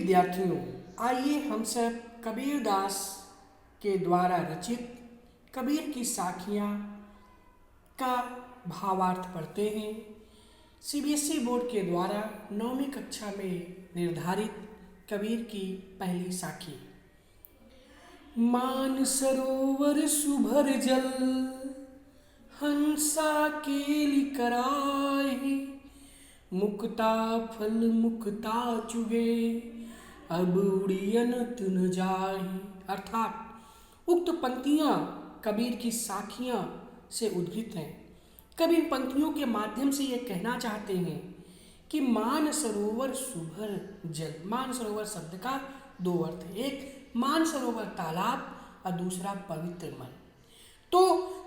विद्यार्थियों, आइए हम सब कबीर दास के द्वारा रचित कबीर की साखियाँ का भावार्थ पढ़ते हैं। सीबीएसई बोर्ड के द्वारा 9वीं कक्षा में निर्धारित कबीर की पहली साखी। मान सरोवर सुभर जल, हंसा केली कराही, मुक्ता फल मुक्ता चुगे, अब उड़ियनत न जाही। अर्थात उक्त पंक्तियाँ कबीर की साखियाँ से उद्धृत हैं। कबीर इन पंक्तियों के माध्यम से ये कहना चाहते हैं कि मान सरोवर सुभर जल। मान सरोवर शब्द का दो अर्थ है, एक मान सरोवर तालाब और दूसरा पवित्र मन। तो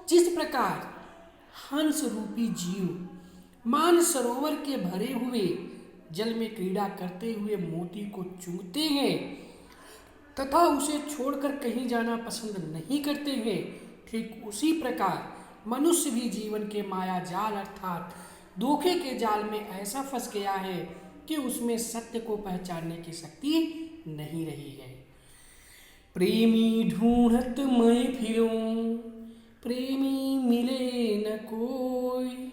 जिस प्रकार हंस रूपी जीव मान सरोवर के भरे हुए जल में क्रीड़ा करते हुए मोती को चूमते हैं तथा उसे छोड़कर कहीं जाना पसंद नहीं करते हैं, ठीक उसी प्रकार मनुष्य भी जीवन के माया जाल अर्थात धोखे के जाल में ऐसा फंस गया है कि उसमें सत्य को पहचानने की शक्ति नहीं रही है। प्रेमी ढूंढत मैं फिरूं, प्रेमी मिले न कोई,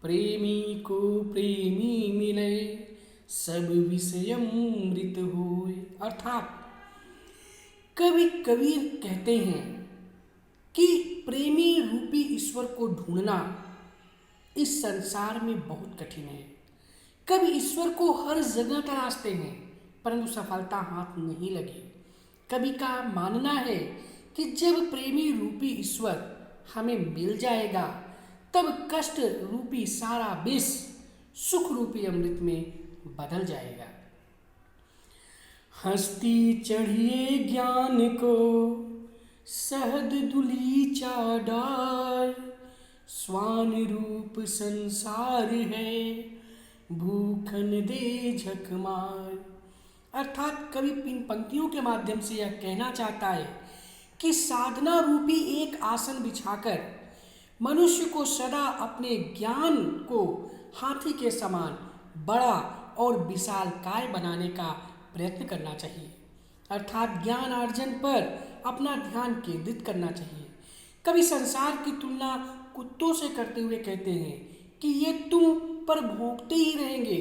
प्रेमी को प्रेमी मिले, सब विषयमृत होय। अर्थात कबीर कहते हैं कि प्रेमी रूपी ईश्वर को ढूंढना इस संसार में बहुत कठिन है। कभी ईश्वर को हर जगह तलाशते हैं परंतु सफलता हाथ नहीं लगी। कवि का मानना है कि जब प्रेमी रूपी ईश्वर हमें मिल जाएगा तब कष्ट रूपी सारा विष सुख रूपी अमृत में बदल जाएगा। हस्ती चढ़िए ज्ञान को, सहद दुलीचा डार, स्वान रूप संसार है, भूखन दे झक मार। अर्थात कवि इन पंक्तियों के माध्यम से यह कहना चाहता है कि साधना रूपी एक आसन बिछाकर मनुष्य को सदा अपने ज्ञान को हाथी के समान बड़ा और विशालकाय बनाने का प्रयत्न करना चाहिए। अर्थात ज्ञान अर्जन पर अपना ध्यान केंद्रित करना चाहिए। कभी संसार की तुलना कुत्तों से करते हुए कहते हैं कि ये तुम पर भौंकते ही रहेंगे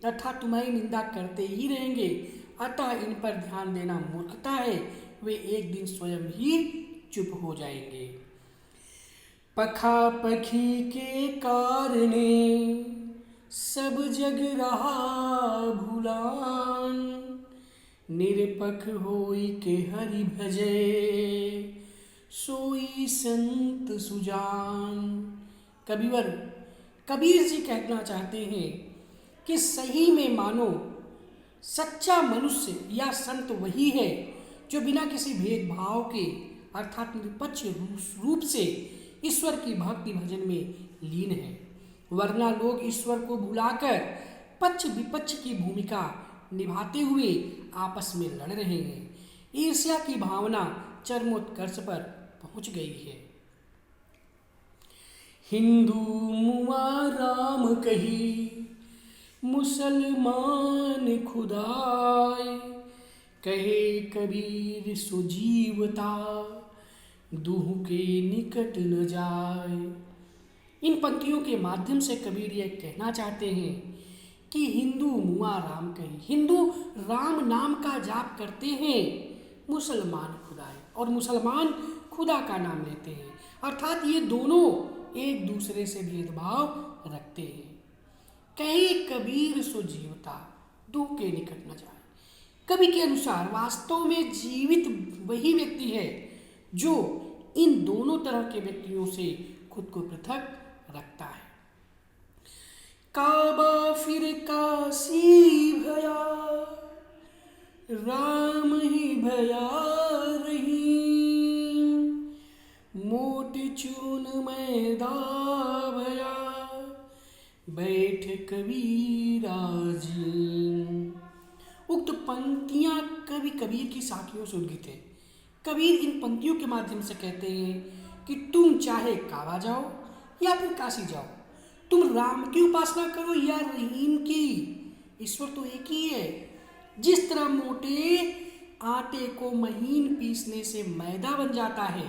अर्थात तुम्हारी निंदा करते ही रहेंगे, अतः इन पर ध्यान देना मूर्खता है, वे एक दिन स्वयं ही चुप हो जाएंगे। पखा पखी के कारणे सब जग रहा भुलान, निरपख होई के हरि भजे, सोई संत सुजान। कबीर जी कहना चाहते हैं कि सही में मानो सच्चा मनुष्य या संत वही है जो बिना किसी भेदभाव के अर्थात निरपेक्ष रूप से ईश्वर की भक्ति भजन में लीन है, वरना लोग ईश्वर को भुलाकर पक्ष विपक्ष की भूमिका निभाते हुए आपस में लड़ रहे हैं। ईर्ष्या की भावना चरमोत्कर्ष पर पहुंच गई है। हिंदू मुआ राम कही, मुसलमान खुदाए, कहे कबीर सुजीवता, दूह के निकट न जाए। इन पंक्तियों के माध्यम से कबीर यह कहना चाहते हैं कि हिंदू मुआ राम कही, हिंदू राम नाम का जाप करते हैं, मुसलमान खुदाए और मुसलमान खुदा का नाम लेते हैं, अर्थात ये दोनों एक दूसरे से भेदभाव रखते हैं। कहे कबीर सो जीवता, दूह के निकट न जाए। कवि के अनुसार वास्तव में जीवित वही व्यक्ति है जो इन दोनों तरह के व्यक्तियों से खुद को पृथक रखता है। काबा फिर काशी भया, राम ही भया रही, मोट चून मैदा भया, बैठ कबीरा जी। उक्त पंक्तियां कवि कबीर की साखियों से उद्धृत है। कबीर इन पंक्तियों के माध्यम से कहते हैं कि तुम चाहे काबा जाओ या फिर काशी जाओ, तुम राम की उपासना करो या रहीम की, ईश्वर तो एक ही है। जिस तरह मोटे आटे को महीन पीसने से मैदा बन जाता है,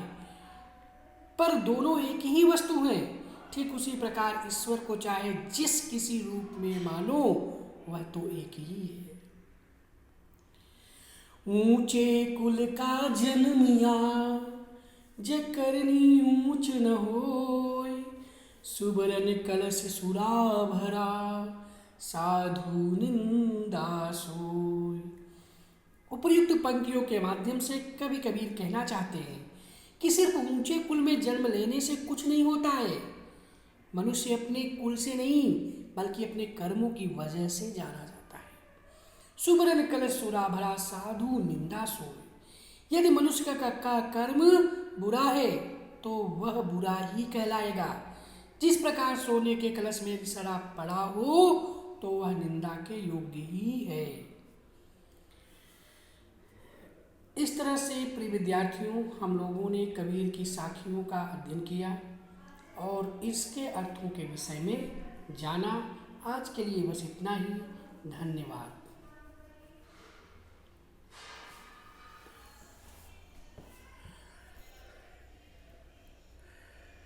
पर दोनों एक ही वस्तु हैं, ठीक उसी प्रकार ईश्वर को चाहे जिस किसी रूप में मानो, वह तो एक ही है। ऊंचे कुल का जन्मिया, जे करनी ऊंच न होय, सुबरन कलश सुरा भरा, साधु निंदा सोय। उपर्युक्त पंक्तियों के माध्यम से कवि कबीर कहना चाहते हैं कि सिर्फ ऊंचे कुल में जन्म लेने से कुछ नहीं होता है। मनुष्य अपने कुल से नहीं बल्कि अपने कर्मों की वजह से जाना जाता है। सुबरन कलश सुरा भरा, साधु निंदा सोय। यदि मनुष्य का कर्म बुरा है तो वह बुरा ही कहलाएगा। जिस प्रकार सोने के कलश में यदि शराब पड़ा हो तो वह निंदा के योग्य ही है। इस तरह से प्रिय विद्यार्थियों, हम लोगों ने कबीर की साखियों का अध्ययन किया और इसके अर्थों के विषय में जाना। आज के लिए बस इतना ही। धन्यवाद।